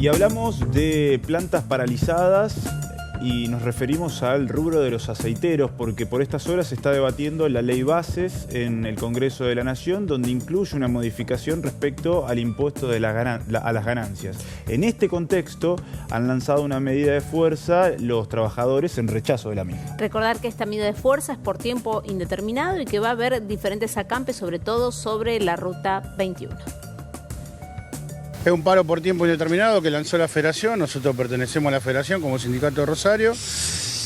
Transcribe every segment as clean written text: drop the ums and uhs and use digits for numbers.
Y hablamos de plantas paralizadas y nos referimos al rubro de los aceiteros, porque por estas horas se está debatiendo la ley bases en el Congreso de la Nación, donde incluye una modificación respecto al impuesto de a las ganancias. En este contexto han lanzado una medida de fuerza los trabajadores en rechazo de la misma. Recordar que esta medida de fuerza es por tiempo indeterminado y que va a haber diferentes acampes, sobre todo sobre la Ruta 21. Es un paro por tiempo indeterminado que lanzó la Federación. Nosotros pertenecemos a la Federación como Sindicato de Rosario,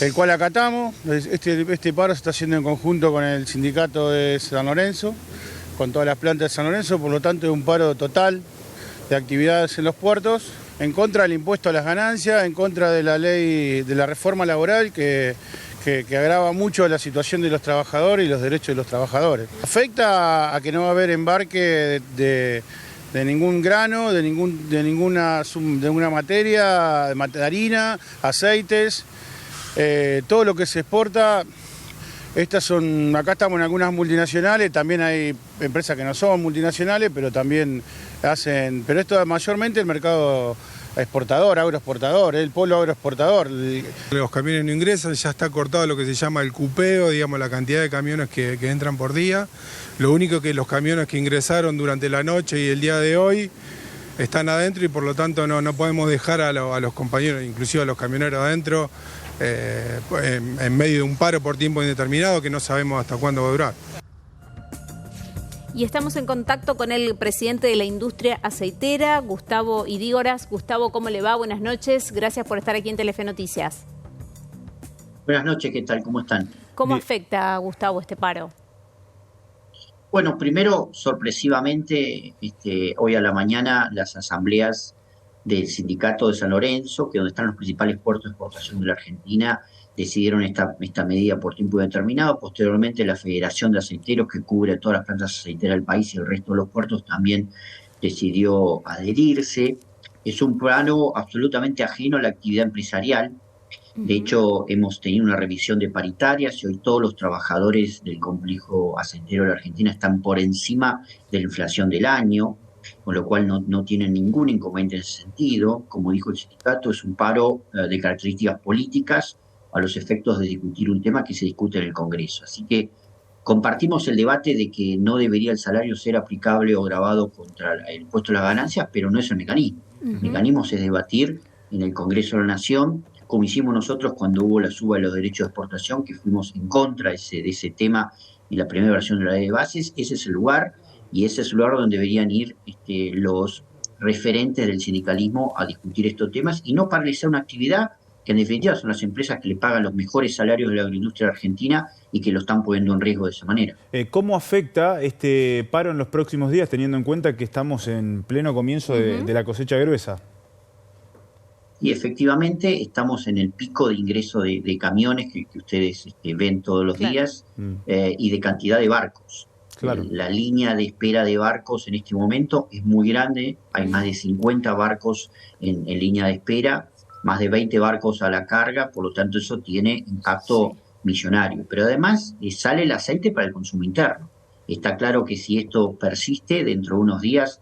el cual acatamos. Este paro se está haciendo en conjunto con el Sindicato de San Lorenzo, con todas las plantas de San Lorenzo, por lo tanto es un paro total de actividades en los puertos, en contra del impuesto a las ganancias, en contra de la ley de la reforma laboral que agrava mucho la situación de los trabajadores y los derechos de los trabajadores. Afecta a que no va a haber embarque de ningún grano, de ninguna materia, de harina, aceites, todo lo que se exporta. Acá estamos en algunas multinacionales, también hay empresas que no son multinacionales, pero también pero esto es mayormente el mercado exportador, agroexportador, el polo agroexportador. Los camiones no ingresan, ya está cortado lo que se llama el cupeo, digamos la cantidad de camiones que entran por día. Lo único que los camiones que ingresaron durante la noche y el día de hoy están adentro y por lo tanto no podemos dejar a los compañeros, inclusive a los camioneros adentro, en medio de un paro por tiempo indeterminado que no sabemos hasta cuándo va a durar. Y estamos en contacto con el presidente de la industria aceitera, Gustavo Idígoras. Gustavo, ¿cómo le va? Buenas noches. Gracias por estar aquí en Telefe Noticias. Buenas noches, ¿qué tal? ¿Cómo están? ¿Cómo afecta, Gustavo, este paro? Bueno, primero, sorpresivamente, hoy a la mañana las asambleas del Sindicato de San Lorenzo, que es donde están los principales puertos de exportación de la Argentina, decidieron esta medida por tiempo determinado. Posteriormente, la Federación de Aceiteros, que cubre todas las plantas aceiteras del país y el resto de los puertos, también decidió adherirse. Es un plano absolutamente ajeno a la actividad empresarial. De hecho, hemos tenido una revisión de paritarias y hoy todos los trabajadores del complejo aceitero de la Argentina están por encima de la inflación del año, con lo cual no tienen ningún inconveniente en ese sentido. Como dijo el sindicato, es un paro de características políticas a los efectos de discutir un tema que se discute en el Congreso. Así que compartimos el debate de que no debería el salario ser aplicable o gravado contra el impuesto a las ganancias, pero no es el mecanismo. El mecanismo es debatir en el Congreso de la Nación, como hicimos nosotros cuando hubo la suba de los derechos de exportación, que fuimos en contra de ese tema en la primera versión de la ley de bases. Ese es el lugar, y ese es el lugar donde deberían ir los referentes del sindicalismo a discutir estos temas y no paralizar una actividad que en definitiva son las empresas que le pagan los mejores salarios de la agroindustria argentina y que lo están poniendo en riesgo de esa manera. ¿Cómo afecta este paro en los próximos días, teniendo en cuenta que estamos en pleno comienzo de la cosecha gruesa? Y efectivamente estamos en el pico de ingreso de camiones que ustedes ven todos los días y de cantidad de barcos. Claro. La línea de espera de barcos en este momento es muy grande, hay más de 50 barcos en línea de espera, más de 20 barcos a la carga, por lo tanto eso tiene impacto millonario. Pero además sale el aceite para el consumo interno. Está claro que si esto persiste, dentro de unos días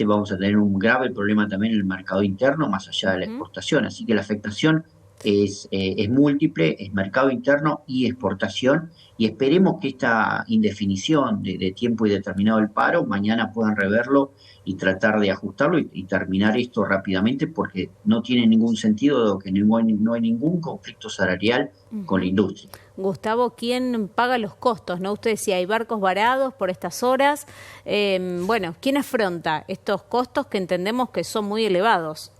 vamos a tener un grave problema también en el mercado interno, más allá de la exportación. Así que la afectación es múltiple, es mercado interno y exportación, y esperemos que esta indefinición de tiempo indeterminado del paro mañana puedan reverlo y tratar de ajustarlo y terminar esto rápidamente, porque no tiene ningún sentido, dado que no hay ningún conflicto salarial con la industria. Gustavo, ¿quién paga los costos? ¿No? Usted decía, hay barcos varados por estas horas. ¿Quién afronta estos costos que entendemos que son muy elevados?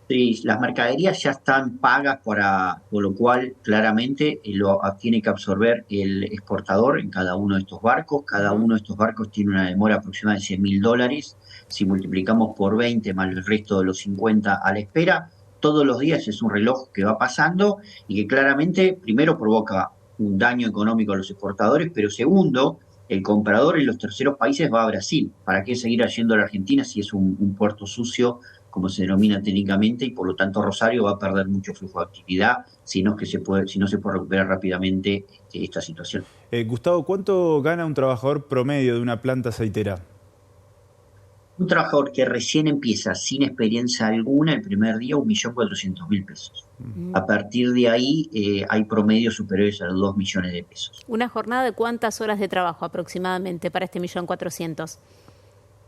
Sí, las mercaderías ya están pagas, por lo cual claramente lo tiene que absorber el exportador en cada uno de estos barcos. Cada uno de estos barcos tiene una demora aproximada de $100.000. Si multiplicamos por 20 más el resto de los 50 a la espera, todos los días es un reloj que va pasando y que claramente primero provoca un daño económico a los exportadores, pero segundo, el comprador en los terceros países va a Brasil. ¿Para qué seguir yendo a la Argentina si es un puerto sucio, como se denomina técnicamente, y por lo tanto Rosario va a perder mucho flujo de actividad si no se puede recuperar rápidamente esta situación? Gustavo, ¿cuánto gana un trabajador promedio de una planta aceitera? Un trabajador que recién empieza sin experiencia alguna, el primer día 1.400.000 pesos. A partir de ahí hay promedios superiores a los 2 millones de pesos. ¿Una jornada de cuántas horas de trabajo aproximadamente para este 1.400.000?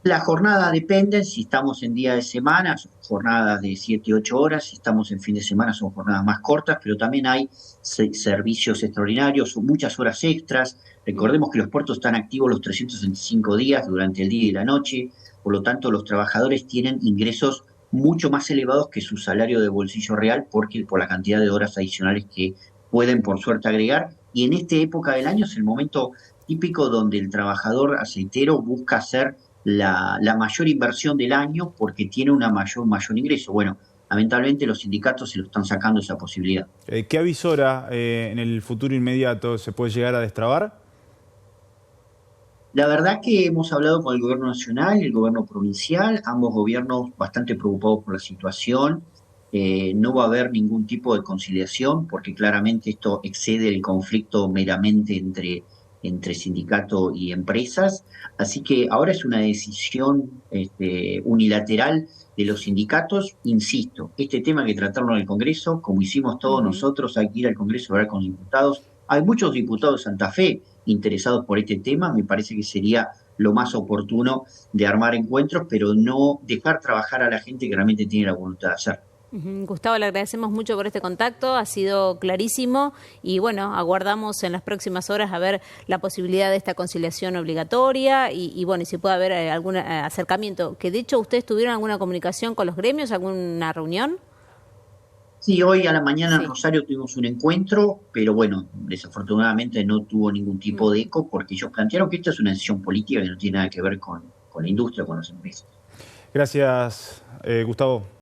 La jornada depende, si estamos en día de semana, son jornadas de 7, 8 horas, si estamos en fin de semana son jornadas más cortas, pero también hay servicios extraordinarios, muchas horas extras. Recordemos que los puertos están activos los 365 días durante el día y la noche, por lo tanto los trabajadores tienen ingresos mucho más elevados que su salario de bolsillo real por la cantidad de horas adicionales que pueden por suerte agregar. Y en esta época del año es el momento típico donde el trabajador aceitero busca hacer la mayor inversión del año porque tiene un mayor ingreso. Bueno, lamentablemente los sindicatos se lo están sacando esa posibilidad. ¿Qué avisora en el futuro inmediato se puede llegar a destrabar? La verdad que hemos hablado con el gobierno nacional y el gobierno provincial, ambos gobiernos bastante preocupados por la situación. No va a haber ningún tipo de conciliación porque claramente esto excede el conflicto meramente entre sindicato y empresas, así que ahora es una decisión unilateral de los sindicatos. Insisto, este tema hay que tratarlo en el Congreso, como hicimos todos nosotros, hay que ir al Congreso a hablar con diputados. Hay muchos diputados de Santa Fe interesados por este tema, me parece que sería lo más oportuno de armar encuentros, pero no dejar trabajar a la gente que realmente tiene la voluntad de hacerlo. Gustavo, le agradecemos mucho por este contacto, ha sido clarísimo y bueno, aguardamos en las próximas horas a ver la posibilidad de esta conciliación obligatoria y bueno, y si puede haber algún acercamiento, que de hecho ustedes tuvieron alguna comunicación con los gremios, alguna reunión. Sí, hoy a la mañana en Rosario tuvimos un encuentro, pero bueno, desafortunadamente no tuvo ningún tipo de eco porque ellos plantearon que esta es una decisión política que no tiene nada que ver con la industria, con las empresas. Gracias, Gustavo.